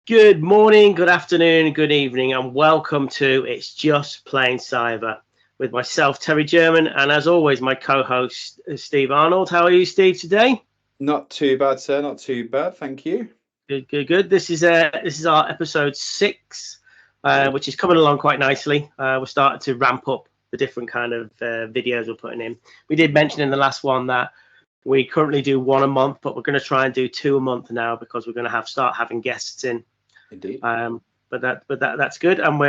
Good morning, good afternoon, good evening, and welcome to It's Just Plain Cyber with myself, Terry German, and as always, my co-host, Steve Arnold. How are you, Steve, today? Not too bad, sir. Not too bad. Thank you. Good, good, good. This is our episode 6, which is coming along quite nicely. We're starting to ramp up the different kind of videos we're putting in. We did mention in the last one that we currently do 1 a month, but we're going to try and do 2 a month now because we're going to start having guests in. Indeed. But that's good, and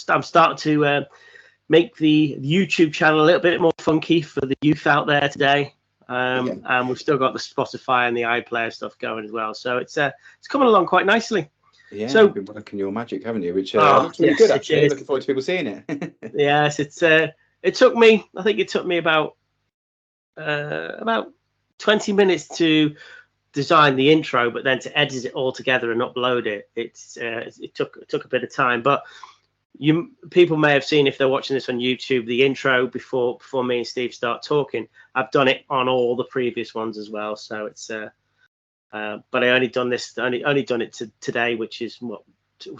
I'm starting to make the YouTube channel a little bit more funky for the youth out there today. And we've still got the Spotify and the iPlayer stuff going as well, so it's coming along quite nicely. Yeah, so you've been working your magic, haven't you? Which looks really good, actually. Looking forward to people seeing it. Yes, it took me. I think it took me about 20 minutes to design the intro, but then to edit it all together and upload it, it took a bit of time. But people may have seen, if they're watching this on YouTube, the intro before me and Steve start talking. I've done it on all the previous ones as well, so it's but I only done it today, which is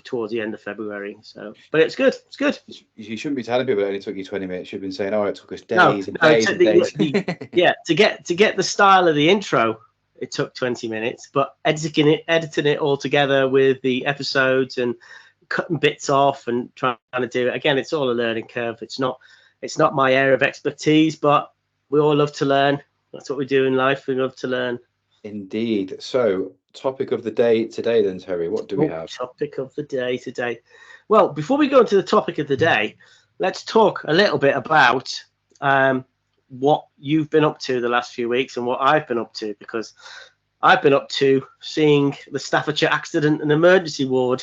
towards the end of February. So, but it's good. It's good. You shouldn't be telling people it only took you 20 minutes. You've been saying, "Oh, it took us days and days and days." Yeah, to get the style of the intro, it took 20 minutes, but editing it all together with the episodes and cutting bits off and trying to do it again, it's all a learning curve. It's not my area of expertise, but we all love to learn. That's what we do in life. We love to learn. Indeed. So, topic of the day today, then, Terry. What do we have? Topic of the day today. Well, before we go into the topic of the day, let's talk a little bit about what you've been up to the last few weeks and what I've been up to, because I've been up to seeing the Staffordshire Accident and Emergency Ward.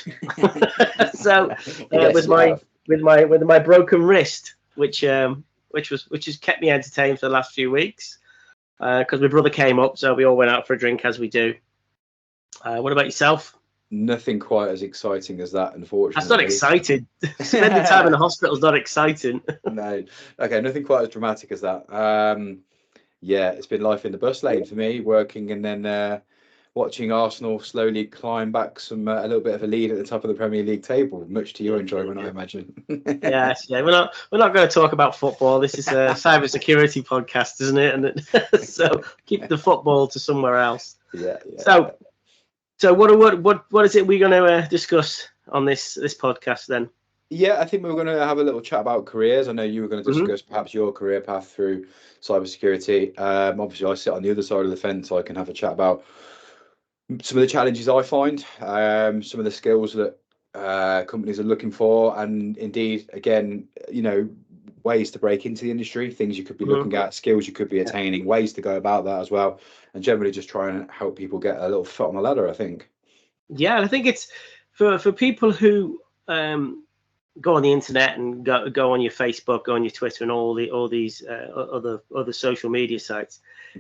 So with my broken wrist, which has kept me entertained for the last few weeks, because my brother came up, so we all went out for a drink as we do. What about yourself? Nothing quite as exciting as that, unfortunately. That's not exciting. Spending time in the hospital is not exciting. No. Okay, nothing quite as dramatic as that. Yeah, it's been life in the bus lane for me, working and then watching Arsenal slowly climb back a little bit of a lead at the top of the Premier League table, much to your enjoyment, I imagine. Yes, yeah. We're not going to talk about football. This is a cybersecurity podcast, isn't it? And so keep the football to somewhere else. Yeah. So what is it we're going to discuss on this podcast then? Yeah, I think we were going to have a little chat about careers. I know you were going to discuss perhaps your career path through cybersecurity. Obviously, I sit on the other side of the fence, so I can have a chat about some of the challenges I find, some of the skills that companies are looking for, and indeed, again, ways to break into the industry, things you could be looking at, skills you could be attaining, ways to go about that as well, and generally just try and help people get a little foot on the ladder, I think. Yeah, I think it's for people who go on the internet and go on your Facebook, go on your Twitter, and all these other social media sites.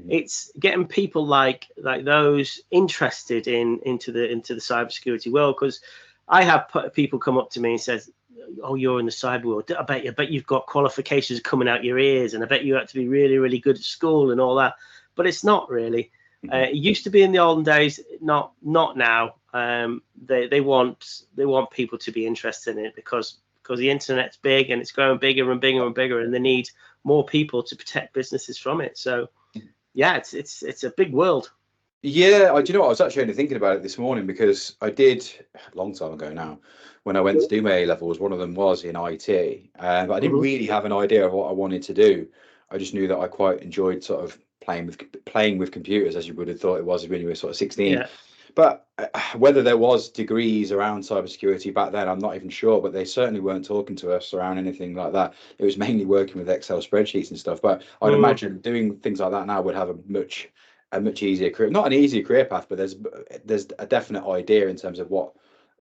It's getting people like those interested into the cybersecurity world, because I have people come up to me and says, "Oh, you're in the cyber world. I bet you've got qualifications coming out your ears, and I bet you have to be really, really good at school and all that." But it's not really. It used to be in the olden days, not now. They want people to be interested in it because the internet's big and it's growing bigger and bigger and bigger, and they need more people to protect businesses from it. So yeah, it's a big world. Yeah, do you know what? I was actually only thinking about it this morning, because I did a long time ago now, when I went to do my A-levels, one of them was in IT, but I didn't really have an idea of what I wanted to do. I just knew that I quite enjoyed sort of playing with computers, as you would have thought it was when you were sort of 16. Yeah. But whether there was degrees around cybersecurity back then, I'm not even sure. But they certainly weren't talking to us around anything like that. It was mainly working with Excel spreadsheets and stuff. But I'd imagine doing things like that now would have a much easier career. Not an easier career path, but there's a definite idea in terms of what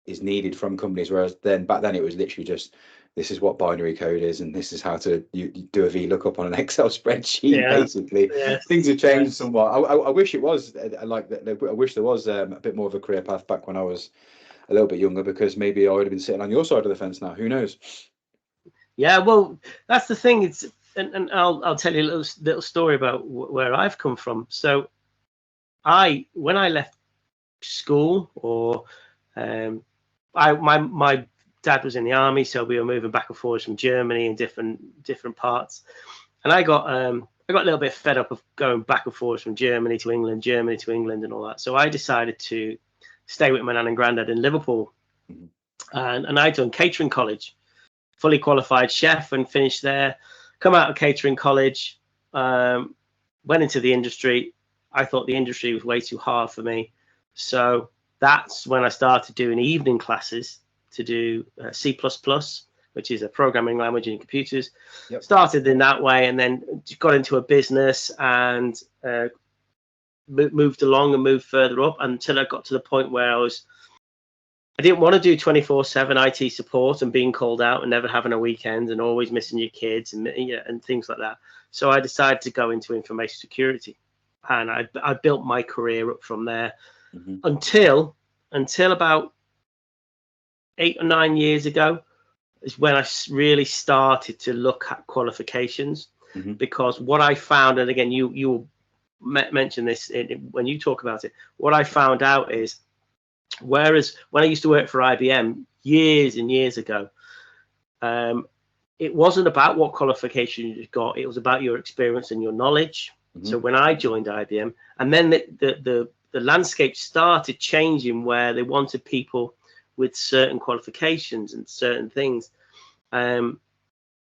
is needed from companies. Whereas back then it was literally just, this is what binary code is, and this is how to you do a VLOOKUP on an Excel spreadsheet. Basically, things have changed somewhat. I wish it was like that. I wish there was a bit more of a career path back when I was a little bit younger, because maybe I would have been sitting on your side of the fence now. Who knows? Yeah, well, that's the thing. And I'll tell you a little story about where I've come from. So when I left school, or My dad was in the army, so we were moving back and forth from Germany in different parts, and I got a little bit fed up of going back and forth from Germany to England, and all that. So I decided to stay with my nan and granddad in Liverpool, and I'd done catering college, fully qualified chef, and finished there. Come out of catering college, went into the industry. I thought the industry was way too hard for me, so that's when I started doing evening classes to do C++, which is a programming language in computers. Yep. Started in that way, and then got into a business and moved along and moved further up until I got to the point where I didn't want to do 24/7 IT support and being called out and never having a weekend and always missing your kids and things like that. So I decided to go into information security, and I built my career up from there until about 8 or 9 years ago is when I really started to look at qualifications, because what I found, and again, you mention this when you talk about it, what I found out is, whereas when I used to work for IBM years and years ago, it wasn't about what qualification you got, it was about your experience and your knowledge. So when I joined IBM, and then the landscape started changing where they wanted people with certain qualifications and certain things. And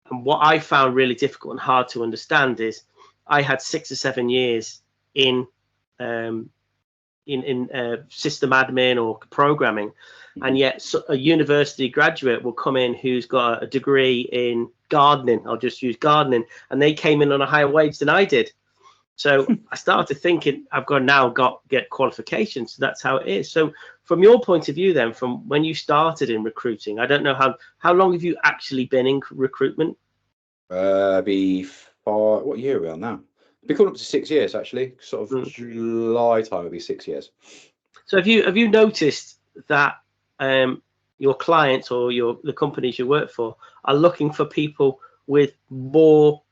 what I found really difficult and hard to understand is I had 6 or 7 years in system admin or programming, and yet a university graduate will come in who's got a degree in gardening. I'll just use gardening, and they came in on a higher wage than I did. So I started thinking I've got to get qualifications. So that's how it is. So from your point of view, then, from when you started in recruiting, I don't know how long have you actually been in recruitment? What year are we on now? Be coming up to 6 years, actually. Sort of July time will be 6 years. So have you noticed that your clients or the companies you work for are looking for people with more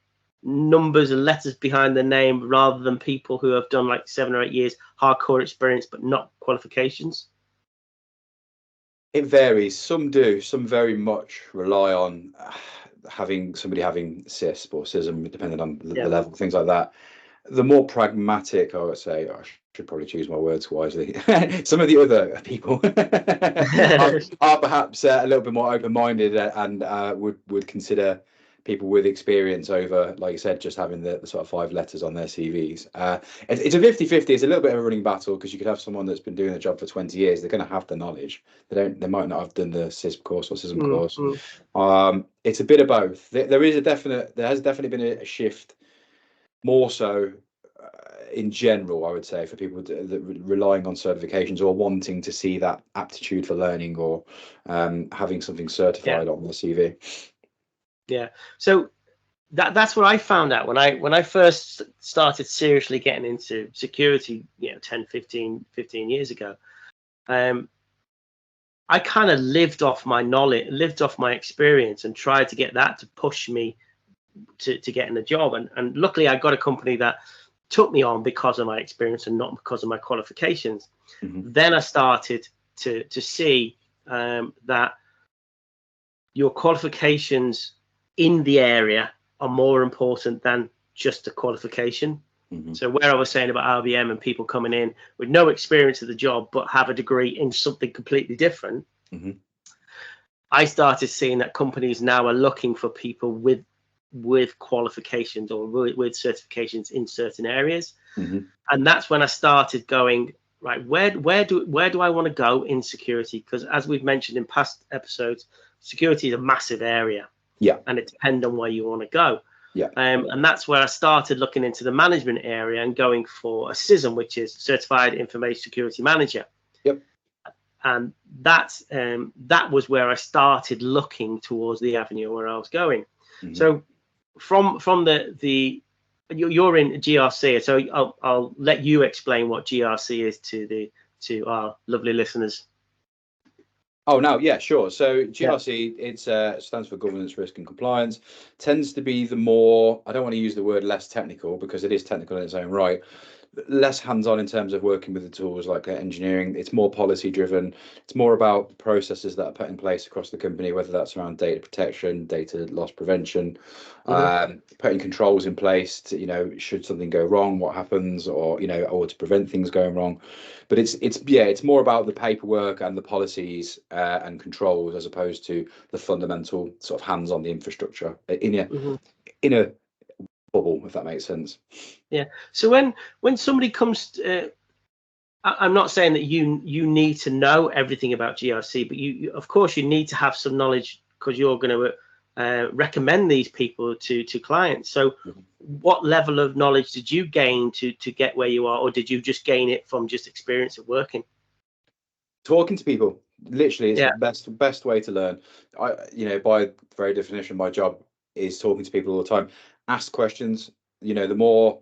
numbers and letters behind their name rather than people who have done like 7 or 8 years hardcore experience but not qualifications? It varies. Some do. Some very much rely on having CISP or CISM, depending on the level, things like that. The more pragmatic, I would say, I should probably choose my words wisely. Some of the other people are perhaps a little bit more open-minded and would consider people with experience over, like you said, just having the sort of 5 letters on their CVs. It's a 50-50. It's a little bit of a running battle, because you could have someone that's been doing the job for 20 years. They're going to have the knowledge. They might not have done the CISP course or CISM course. It's a bit of both. There has definitely been a shift, more so in general, I would say, for people relying on certifications or wanting to see that aptitude for learning, or having something certified on their CV. Yeah. So that's what I found out when I first started seriously getting into security, 10, 15 years ago. I kind of lived off my knowledge, lived off my experience, and tried to get that to push me to get in the job. And luckily I got a company that took me on because of my experience and not because of my qualifications. Then I started to see that your qualifications in the area are more important than just a qualification. So where I was saying about IBM and people coming in with no experience of the job but have a degree in something completely different, I started seeing that companies now are looking for people with qualifications or with certifications in certain areas. And that's when I started going, right, where do I want to go in security? Because as we've mentioned in past episodes, security is a massive area. And it depends on where you want to go. And that's where I started looking into the management area and going for a CISM, which is Certified Information Security Manager. And that was where I started looking towards the avenue where I was going. So from you're in GRC, so I'll let you explain what GRC is to our lovely listeners. Oh, no, yeah, sure. So GRC, it stands for Governance, Risk and Compliance. Tends to be the more, I don't want to use the word less technical, because it is technical in its own right, less hands-on in terms of working with the tools like engineering. It's more policy driven. It's more about the processes that are put in place across the company, whether that's around data protection, data loss prevention, putting controls in place to, you know, should something go wrong, what happens, or, you know, or to prevent things going wrong. But it's more about the paperwork and the policies and controls, as opposed to the fundamental sort of hands on the infrastructure in a bubble, if that makes sense. Yeah. So when somebody comes, I'm not saying that you need to know everything about GRC, but you of course you need to have some knowledge, because you're going to recommend these people to clients. So what level of knowledge did you gain to get where you are, or did you just gain it from just experience of working? Talking to people, literally, it's the best way to learn. You know, by very definition, my job is talking to people all the time. Ask questions. You know, the more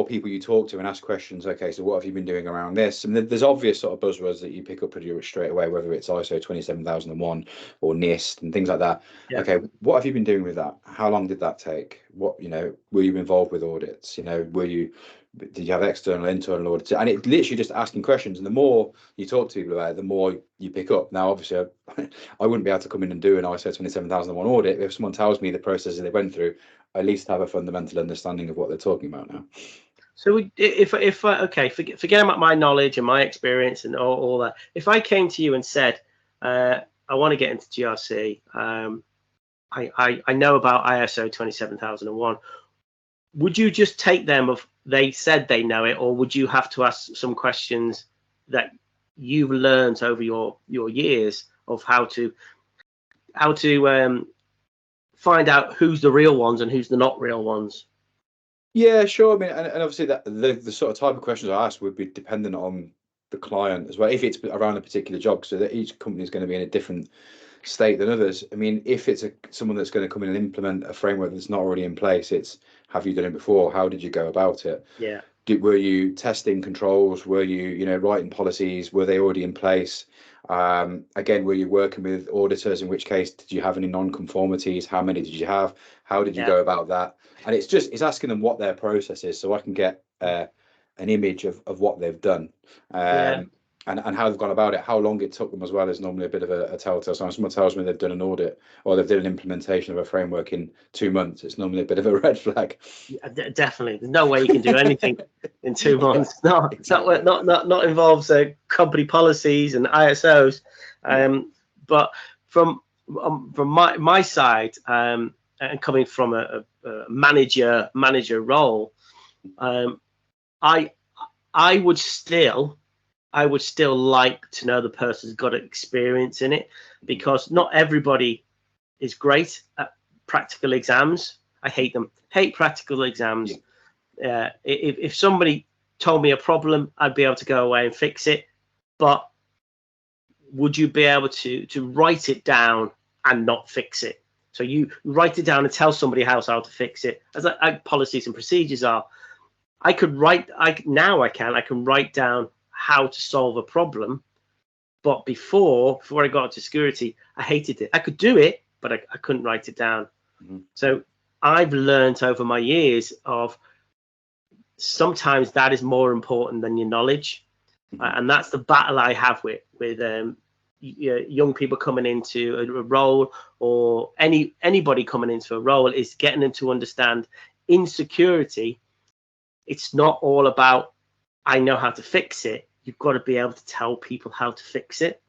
people you talk to and ask questions. Okay, so what have you been doing around this? And there's obvious sort of buzzwords that you pick up pretty much straight away, whether it's ISO 27001 or NIST and things like that. Yeah. Okay, what have you been doing with that? How long did that take? What, you know, were you involved with audits? You know, did you have external, internal audits? And it literally just asking questions. And the more you talk to people about it, the more you pick up. Now, obviously, I wouldn't be able to come in and do an ISO 27001 audit. If someone tells me the processes they went through, I at least have a fundamental understanding of what they're talking about now. So if okay, forget about my knowledge and my experience and all that. If I came to you and said, I want to get into GRC, I know about ISO 27001, would you just take them of they said they know it, or would you have to ask some questions that you've learned over your years of how to find out who's the real ones and who's the not real ones? Yeah, sure. I mean, and obviously that the sort of type of questions I ask would be dependent on the client as well, if it's around a particular job, so that each company is going to be in a different state than others. I mean, if it's someone that's going to come in and implement a framework that's not already in place, it's, have you done it before? How did you go about it? Yeah. Were you testing controls? Were you, you know, writing policies? Were they already in place? Again, were you working with auditors? In which case, did you have any non-conformities? How many did you have? How did you go about that? And it's asking them what their process is, so I can get an image of what they've done. And how they've gone about it. How long it took them as well is normally a bit of a telltale sign. Someone tells me they've done an audit or they've done an implementation of a framework in 2 months, it's normally a bit of a red flag. Yeah, definitely. There's no way you can do anything in 2 months. No, exactly. not involves company policies and ISOs. But from my side, and coming from a manager role, I would still like to know the person's got experience in it, because not everybody is great at practical exams. I hate them. Hate practical exams. If somebody told me a problem, I'd be able to go away and fix it. But would you be able to write it down and not fix it? So you write it down and tell somebody else how to fix it, as policies and procedures are. I can write down how to solve a problem, but before I got into security, I hated it. I could do it, but I couldn't write it down. So I've learned over my years of sometimes that is more important than your knowledge. And that's the battle I have with young people coming into a role, or anybody coming into a role, is getting them to understand in security, it's not all about I know how to fix it. You've got to be able to tell people how to fix it.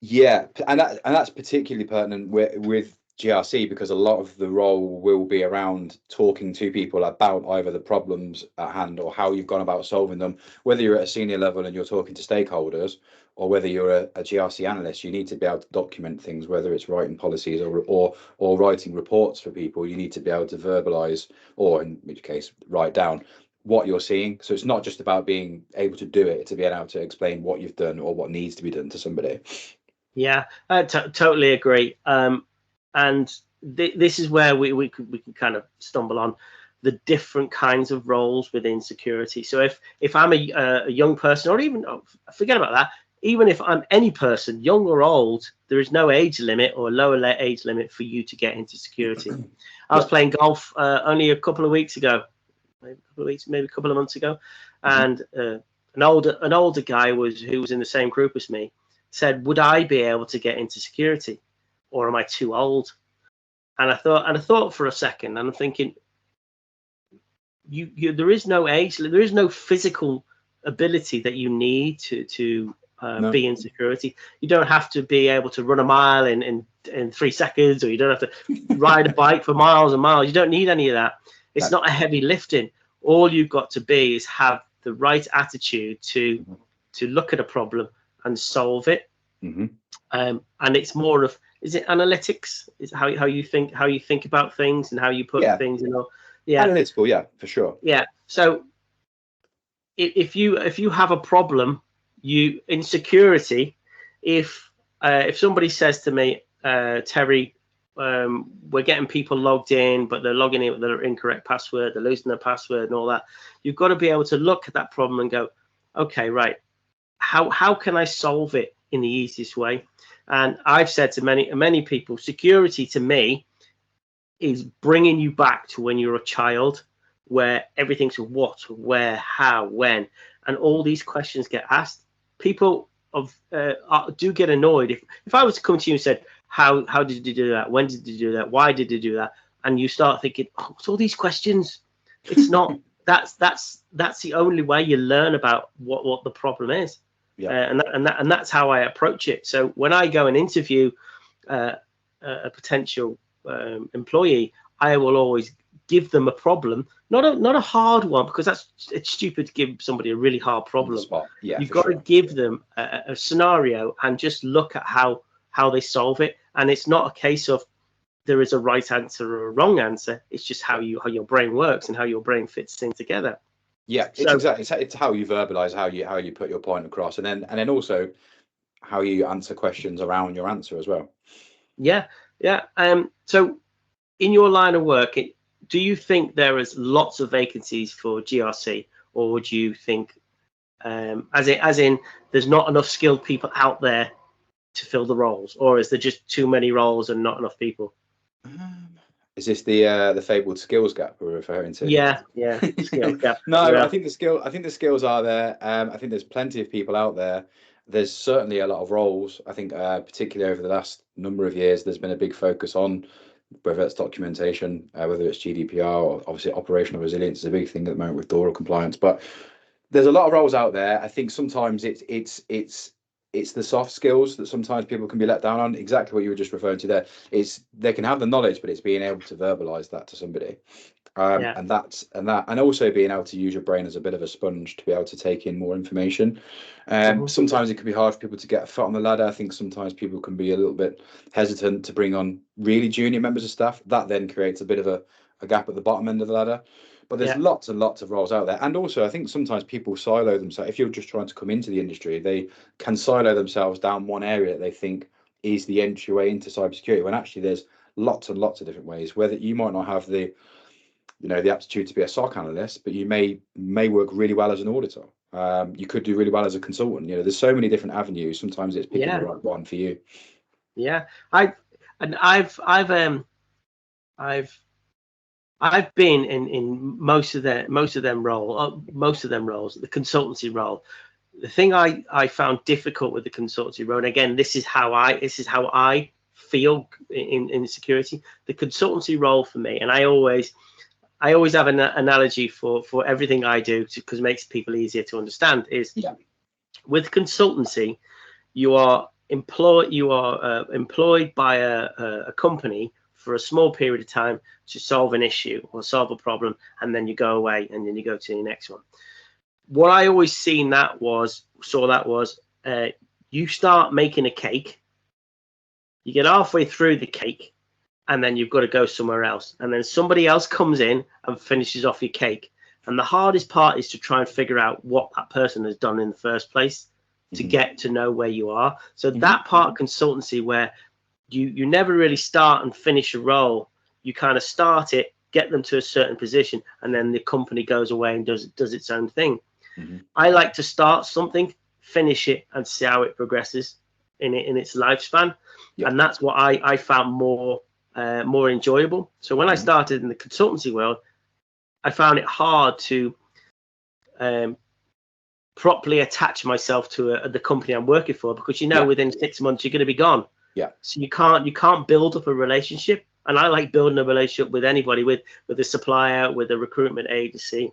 Yeah, and that's particularly pertinent with GRC, because a lot of the role will be around talking to people about either the problems at hand or how you've gone about solving them. Whether you're at a senior level and you're talking to stakeholders, or whether you're a GRC analyst, you need to be able to document things, whether it's writing policies or writing reports for people. You need to be able to verbalize, or in which case write down what you're seeing. So it's not just about being able to do it, to be able to explain what you've done or what needs to be done to somebody. Yeah, I totally agree. And this is where we can kind of stumble on the different kinds of roles within security. So if I'm a young person, or even forget about that, even if I'm any person, young or old, there is no age limit or lower age limit for you to get into security. I was playing golf only a couple of weeks ago, maybe a couple of months ago, And an older guy who was in the same group as me said, would I be able to get into security, or am I too old? And I thought for a second, and I'm thinking, there is no age, there is no physical ability that you need to be in security. You don't have to be able to run a mile in 3 seconds, or you don't have to ride a bike for miles and miles. You don't need any of that. It's not a heavy lifting. All you've got to be is have the right attitude to look at a problem and solve it. And it's more of, is it analytics? Is how you think about things and how you put things in. Analytical, for sure. So if you have a problem, in security, if somebody says to me, Terry, we're getting people logged in, but they're logging in with their incorrect password, they're losing their password and all that, you've got to be able to look at that problem and go, okay, right, how can I solve it in the easiest way? And I've said to many people, security to me is bringing you back to when you're a child, where everything's what, where, how, when, and all these questions get asked. People do get annoyed if I was to come to you and said, how did you do that? When did you do that? Why did you do that? And you start thinking, oh, it's all these questions. It's not. that's the only way you learn about what the problem is. And that's how I approach it. So when I go and interview a potential employee, I will always give them a problem, not a hard one, because it's stupid to give somebody a really hard problem. You've got to give them a scenario and just look at how they solve it. And it's not a case of there is a right answer or a wrong answer. It's just how your brain works and how your brain fits things together. It's how you verbalize, how you put your point across, and then also how you answer questions around your answer as well. So in your line of work, do you think there is lots of vacancies for GRC, or would you think as in there's not enough skilled people out there to fill the roles, or is there just too many roles and not enough people? Is this the fabled skills gap we're referring to? Skills gap. I think the skills are there. I think there's plenty of people out there. There's certainly a lot of roles. I think particularly over the last number of years, there's been a big focus on whether it's documentation, whether it's GDPR, or obviously operational resilience is a big thing at the moment with DORA compliance. But there's a lot of roles out there. I think sometimes it's the soft skills that sometimes people can be let down on. Exactly what you were just referring to there. They can have the knowledge, but it's being able to verbalize that to somebody. And also being able to use your brain as a bit of a sponge to be able to take in more information. Sometimes it can be hard for people to get a foot on the ladder. I think sometimes people can be a little bit hesitant to bring on really junior members of staff. That then creates a bit of a gap at the bottom end of the ladder. But there's lots and lots of roles out there. And also, I think sometimes people silo themselves. If you're just trying to come into the industry, they can silo themselves down one area that they think is the entryway into cybersecurity, when actually there's lots and lots of different ways. Whether you might not have the aptitude to be a SOC analyst, but you may work really well as an auditor. You could do really well as a consultant. There's so many different avenues. Sometimes it's picking the right one for you. I've been in most of them roles, the consultancy role. The thing I found difficult with the consultancy role, and again, this is how I feel in security. The consultancy role for me, and I always have an analogy for everything I do, because it makes people easier to understand, is with consultancy, you are employed by a company for a small period of time to solve an issue or solve a problem, and then you go away and then you go to the next one. What I always saw that was you start making a cake, you get halfway through the cake, and then you've got to go somewhere else, and then somebody else comes in and finishes off your cake. And the hardest part is to try and figure out what that person has done in the first place to get to know where you are. So that part of consultancy, where you never really start and finish a role, you kind of start it, get them to a certain position, and then the company goes away and does its own thing. I like to start something, finish it, and see how it progresses in its lifespan. And that's what I found more enjoyable. So when I started in the consultancy world, I found it hard to properly attach myself to the company I'm working for, because within 6 months you're going to be gone. Yeah. So you can't build up a relationship. And I like building a relationship with anybody, with the supplier, with the recruitment agency,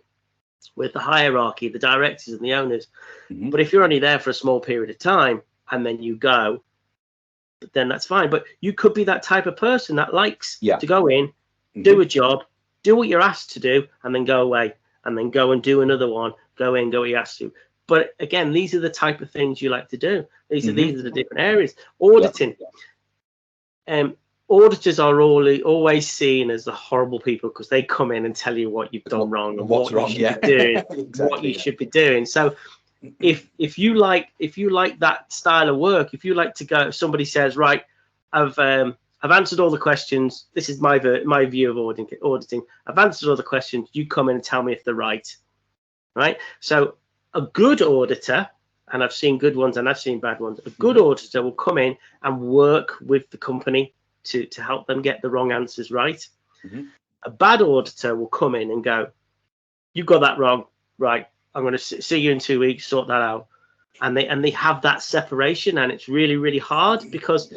with the hierarchy, the directors and the owners. Mm-hmm. But if you're only there for a small period of time and then you go, then that's fine. But you could be that type of person that likes to go in, do a job, do what you're asked to do, and then go away, and then go and do another one, go in, go what you're asked to. But again, these are the type of things you like to do. These are the different areas. Auditing. Auditors are always seen as the horrible people, because they come in and tell you what you've done wrong and what's wrong, you should be doing, exactly, what you should be doing. So if you like that style of work, if you like to go, if somebody says, right, I've answered all the questions, this is my view of auditing. I've answered all the questions, you come in and tell me if they're right. So a good auditor, and I've seen good ones and I've seen bad ones, a good auditor will come in and work with the company to help them get the wrong answers right. A bad auditor will come in and go, you got that wrong, right, I'm going to see you in 2 weeks, sort that out. And they have that separation, and it's really, really hard, because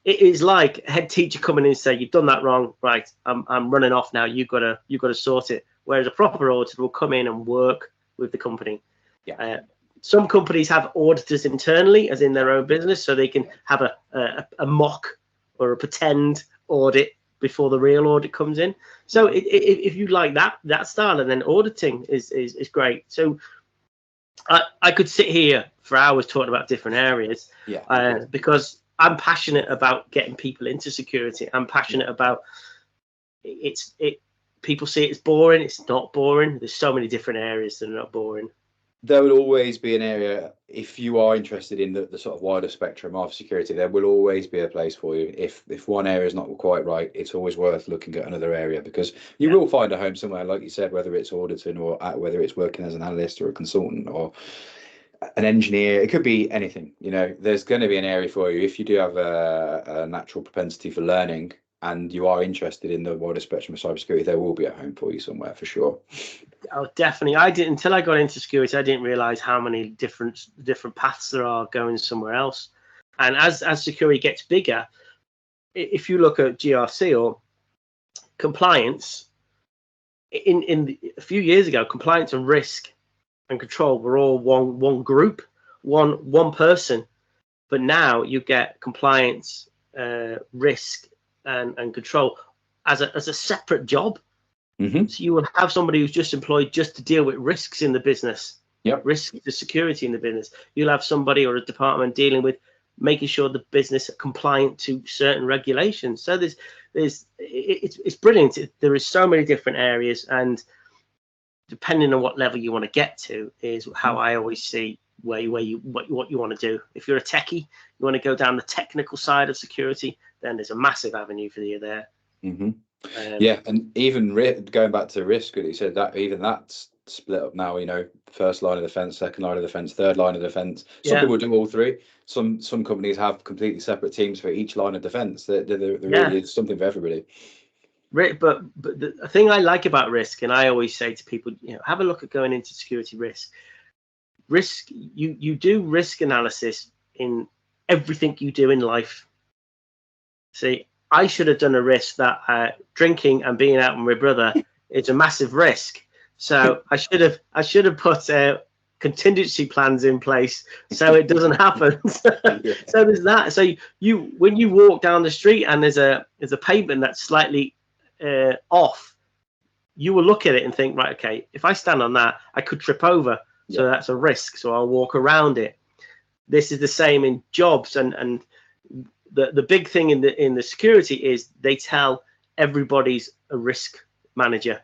it is like a head teacher coming in and say, you've done that wrong, right, I'm running off now, you've got to sort it. Whereas a proper auditor will come in and work with the company. Some companies have auditors internally, as in their own business, so they can have a mock or a pretend audit before the real audit comes in. So if you like that style, and then auditing is great. So I could sit here for hours talking about different areas, because I'm passionate about getting people into security. I'm passionate about it. People see it as boring. It's not boring. There's so many different areas that are not boring. There will always be an area, if you are interested in the sort of wider spectrum of security, there will always be a place for you. If one area is not quite right, it's always worth looking at another area, because you will find a home somewhere, like you said, whether it's auditing or whether it's working as an analyst or a consultant or an engineer. It could be anything. There's going to be an area for you if you do have a natural propensity for learning and you are interested in the wider spectrum of cybersecurity. There will be a home for you somewhere, for sure. Oh, definitely. I didn't, until I got into security, I didn't realize how many different paths there are going somewhere else. And as security gets bigger, if you look at GRC or compliance, a few years ago, compliance and risk and control were all one group, one person. But now you get compliance, risk and control as a separate job. So you will have somebody who's just employed just to deal with risks in the business, risk to security in the business. You'll have somebody or a department dealing with making sure the business are compliant to certain regulations. So it's brilliant. There is so many different areas, and depending on what level you want to get to is how I always see what you want to do. If you're a techie, you want to go down the technical side of security, then there's a massive avenue for you there. And even going back to risk, you said that even that's split up now. First line of defense, second line of defense, third line of defense. Some people do all three. Some companies have completely separate teams for each line of defense. There really is something for everybody. But the thing I like about risk, and I always say to people, have a look at going into security risk. Risk, you do risk analysis in everything you do in life. See, I should have done a risk that drinking and being out with my brother is a massive risk. So I should have put contingency plans in place so it doesn't happen. So there's that. So when you walk down the street and there's a pavement that's slightly off, you will look at it and think, right, okay, if I stand on that, I could trip over. So that's a risk. So I'll walk around it. This is the same in jobs, and the big thing in the security is they tell everybody's a risk manager,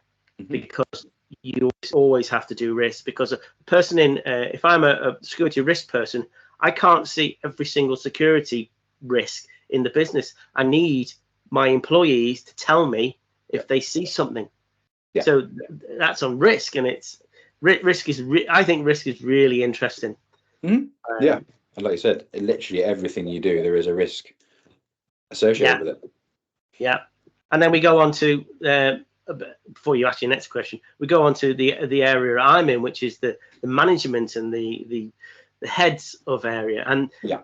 because you always have to do risk. Because a person if I'm a security risk person, I can't see every single security risk in the business. I need my employees to tell me if they see something. So that's on risk, and it's risk is I think risk is really interesting. And like you said, literally everything you do, there is a risk associated with it. And then we go on to before you ask your next question, we go on to the area I'm in, which is the management and the heads of area. And yeah,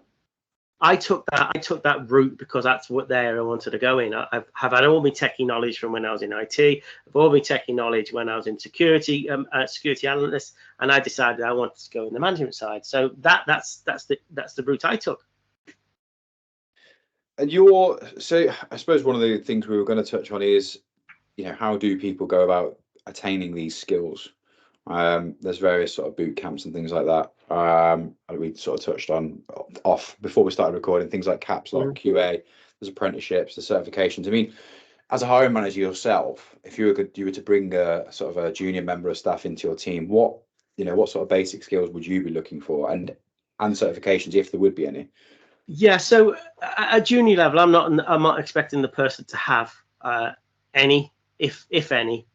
I took that route because that's what area I wanted to go in. I've had all my techie knowledge from when I was in IT. I've all my techie knowledge when I was in security, security analyst, and I decided I wanted to go in the management side. So that's the route I took. and so I suppose one of the things we were going to touch on is, how do people go about attaining these skills? There's various sort of boot camps and things like that. We sort of touched on off before we started recording, things like caps, like QA, there's apprenticeships, the certifications. I mean, as a hiring manager yourself, if you were to bring a sort of a junior member of staff into your team, what sort of basic skills would you be looking for, and certifications, if there would be any? Yeah, so at junior level, I'm not expecting the person to have any, if any,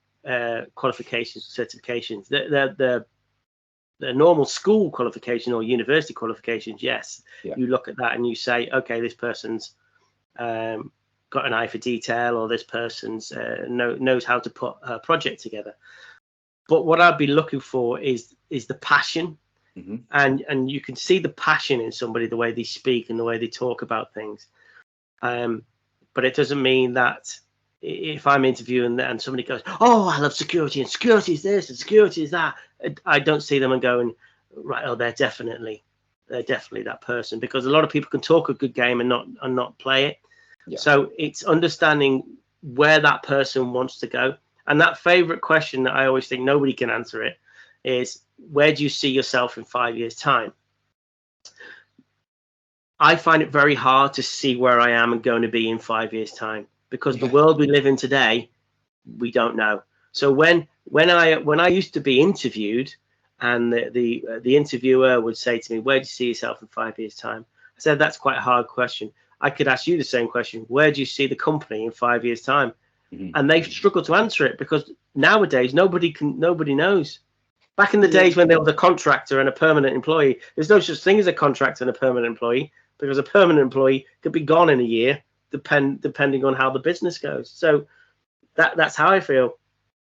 qualifications, certifications. The normal school qualification or university qualifications, yes. Yeah. You look at that and you say, okay, this person's got an eye for detail, or this person's knows how to put a project together. But what I'd be looking for is the passion. Mm-hmm. And you can see the passion in somebody, the way they speak and the way they talk about things. But it doesn't mean that if I'm interviewing and somebody goes, oh, I love security, and security is this and security is that, I don't see them and going, right, oh, they're definitely that person, because a lot of people can talk a good game and not play it. Yeah. So it's understanding where that person wants to go. And that favorite question that I always think nobody can answer it is, where do you see yourself in 5 years' time? I find it very hard to see where I am going to be in 5 years' time, because the world we live in today, we don't know. So when I used to be interviewed, and the interviewer would say to me, where do you see yourself in 5 years' time? I said, that's quite a hard question. I could ask you the same question. Where do you see the company in 5 years' time? Mm-hmm. And they struggle to answer it, because nowadays nobody knows. Back in the days when there was a contractor and a permanent employee, there's no such thing as a contractor and a permanent employee, because a permanent employee could be gone in a year, depending on how the business goes. So that's how I feel.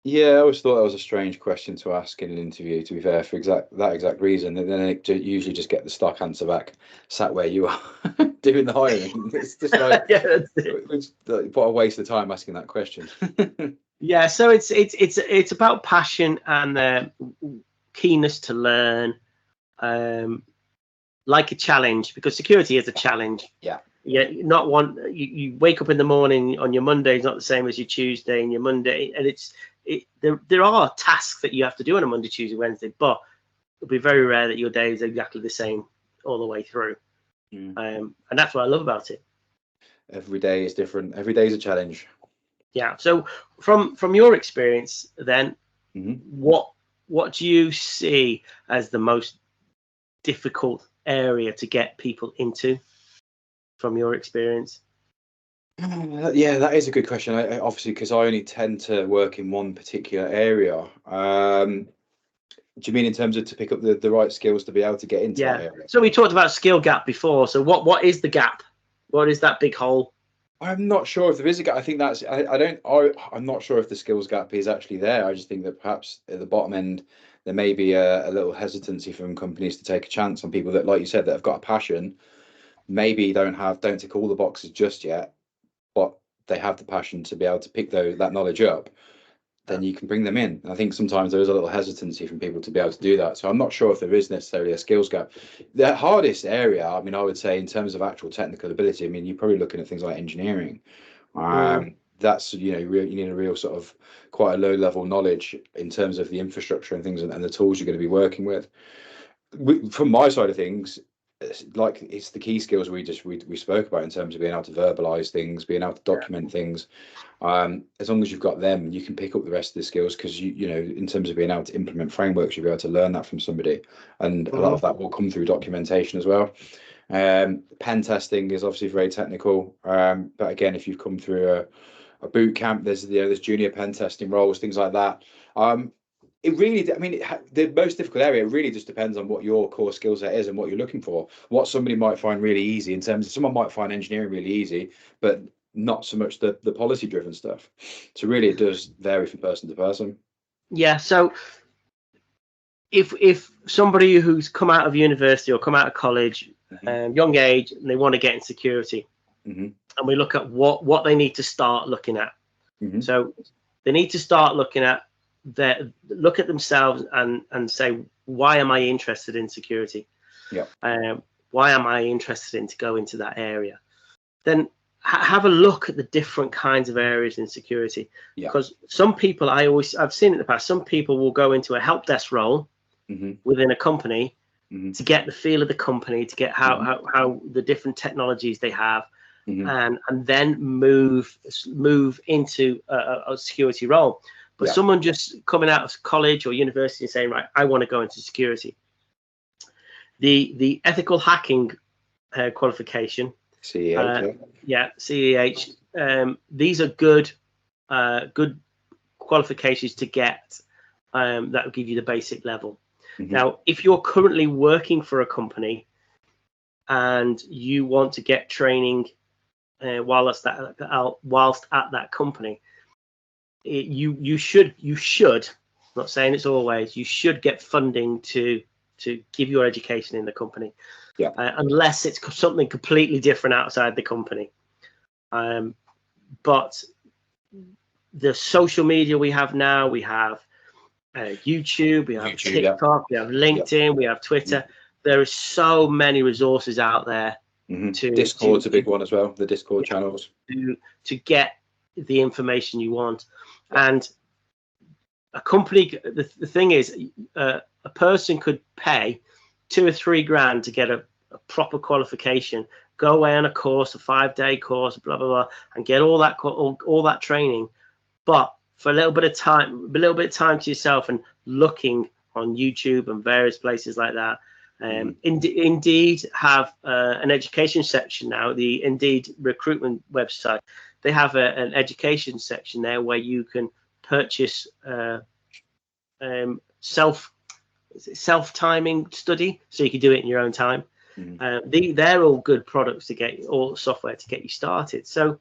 Yeah, I always thought that was a strange question to ask in an interview, to be fair, for that exact reason. And then it usually just get the stock answer back, sat where you are doing the hiring. It's just like, yeah, it's what a waste of time asking that question. Yeah, so it's about passion and keenness to learn, like a challenge, because security is a challenge. Yeah. Yeah, not one. You wake up in the morning on your Monday is not the same as your Tuesday and your Monday, and there are tasks that you have to do on a Monday, Tuesday, Wednesday, but it'll be very rare that your day is exactly the same all the way through. And that's what I love about it. Every day is different. Every day is a challenge. Yeah. So from your experience, then, what do you see as the most difficult area to get people into, from your experience? Yeah, that is a good question. I obviously, because I only tend to work in one particular area. Do you mean in terms of to pick up the right skills to be able to get into that area? So we talked about skill gap before. So what is the gap? What is that big hole? I'm not sure if there is a gap. I think that's I'm not sure if the skills gap is actually there. I just think that perhaps at the bottom end there may be a little hesitancy from companies to take a chance on people that, like you said, that have got a passion, maybe don't tick all the boxes just yet, but they have the passion to be able to pick that knowledge up. Then you can bring them in. And I think sometimes there is a little hesitancy from people to be able to do that. So I'm not sure if there is necessarily a skills gap. The hardest area, I mean, I would say in terms of actual technical ability, I mean, you're probably looking at things like engineering. That's, you need a real sort of quite a low level knowledge in terms of the infrastructure and things and the tools you're going to be working with. From my side of things, it's the key skills we spoke about in terms of being able to verbalize things, being able to document things. As long as you've got them, you can pick up the rest of the skills, because you know, in terms of being able to implement frameworks, you'll be able to learn that from somebody, and a lot of that will come through documentation as well. Pen testing is obviously very technical, but again, if you've come through a boot camp, there's junior pen testing roles, things like that. It really, I mean, the most difficult area, it really just depends on what your core skill set is and what you're looking for. What somebody might find really easy, in terms of, someone might find engineering really easy, but not so much the policy driven stuff. So really it does vary from person to person. Yeah. So if somebody who's come out of university or come out of college, young age, and they want to get in security, and we look at what they need to start looking at. So they need to start looking at look at themselves and say, why am I interested in security? Why am I interested in to go into that area? Then have a look at the different kinds of areas in security, because some people, I've seen in the past, some people will go into a help desk role within a company to get the feel of the company, to get how the different technologies they have, and then move into a security role. But someone just coming out of college or university and saying, right, I want to go into security, the ethical hacking qualification, CEH, these are good qualifications to get, that will give you the basic level. Now, if you're currently working for a company and you want to get training whilst at that company, you should, I'm not saying it's always, you should get funding to give your education in the company, unless it's something completely different outside the company. But the social media we have now, we have YouTube, we have TikTok, we have LinkedIn, we have Twitter. There are so many resources out there. Discord's a big one as well, the Discord channels. To get the information you want. And a company, the thing is, a person could pay $2 or $3 grand to get a proper qualification, go away on a course, a 5-day course, blah, blah, blah, and get all that training. But for a little bit of time to yourself and looking on YouTube and various places like that. Indeed have an education section now, the Indeed recruitment website. They have an education section there where you can purchase self-timing study, so you can do it in your own time. They're all good products to get, or software to get you started. So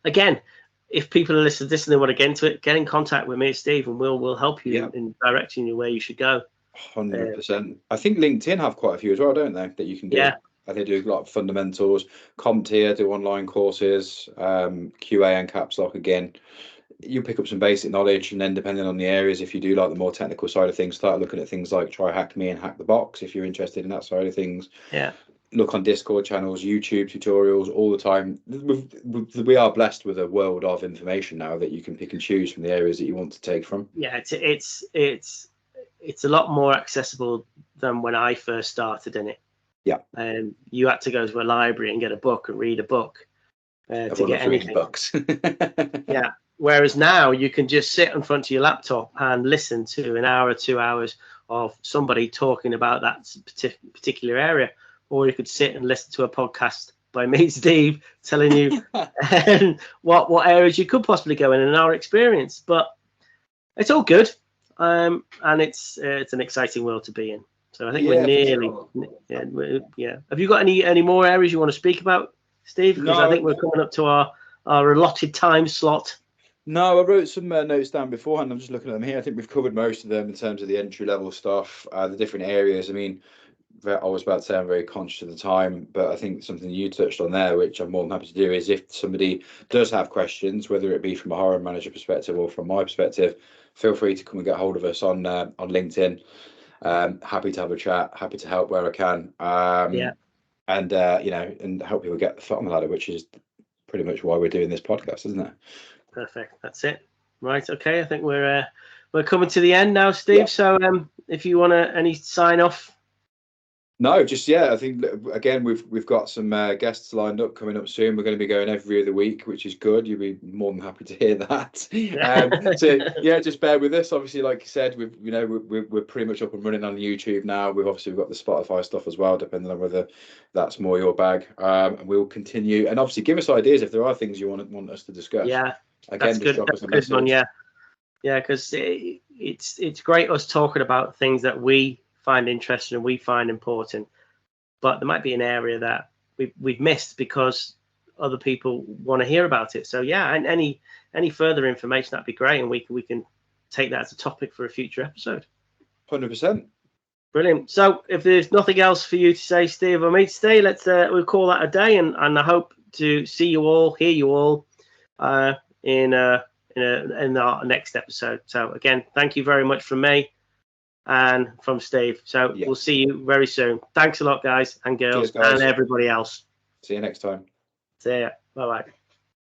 again, if people are listening to this and they want to get into it, get in contact with me, Steve, and we'll help you in directing you where you should go. 100%. I think LinkedIn have quite a few as well, don't they, that you can do? They do a lot of fundamentals. CompTIA do online courses, QA and Caps Lock again. You pick up some basic knowledge, and then depending on the areas, if you do like the more technical side of things, start looking at things like Try Hack Me and Hack the Box if you're interested in that side of things. Look on Discord channels, YouTube tutorials all the time. We are blessed with a world of information now that you can pick and choose from the areas that you want to take from. It's a lot more accessible than when I first started in it. You had to go to a library and get a book and read a book to get anything. Books. Whereas now you can just sit in front of your laptop and listen to an hour or 2 hours of somebody talking about that particular area, or you could sit and listen to a podcast by me, Steve, telling you what areas you could possibly go in our experience. But it's all good, and it's an exciting world to be in. So I think we're nearly, Have you got any more areas you want to speak about, Steve? Because I think we're coming up to our allotted time slot. No, I wrote some notes down beforehand. I'm just looking at them here. I think we've covered most of them in terms of the entry level stuff, the different areas. I mean, I was about to say I'm very conscious of the time, but I think something you touched on there, which I'm more than happy to do, is if somebody does have questions, whether it be from a hiring manager perspective or from my perspective, feel free to come and get hold of us on LinkedIn. Happy to have a chat, happy to help where I can. And and help people get the foot on the ladder, which is pretty much why we're doing this podcast, isn't it? Perfect. That's it. Right. Okay. I think we're coming to the end now, Steve. So if you want to any sign off. No, just I think again we've got some guests lined up coming up soon. We're going to be going every other week, which is good. You'll be more than happy to hear that. So just bear with us. Obviously, like you said, we're pretty much up and running on YouTube now. We've got the Spotify stuff as well, depending on whether that's more your bag. And we'll continue. And obviously, give us ideas if there are things you want us to discuss. Again, that's good. Drop us a message. Good one, because it's great us talking about things that we find interesting and we find important, but there might be an area that we've missed because other people want to hear about it. So yeah, and any further information, that'd be great, and we can take that as a topic for a future episode. 100%. Brilliant. So if there's nothing else for you to say, Steve, or me to say, we'll call that a day, and I hope to see you all, hear you all in our next episode. So again, thank you very much from me and from Steve. So we'll see you very soon. Thanks a lot, guys and girls. Cheers, guys. And everybody else. See you next time. See ya. Bye-bye.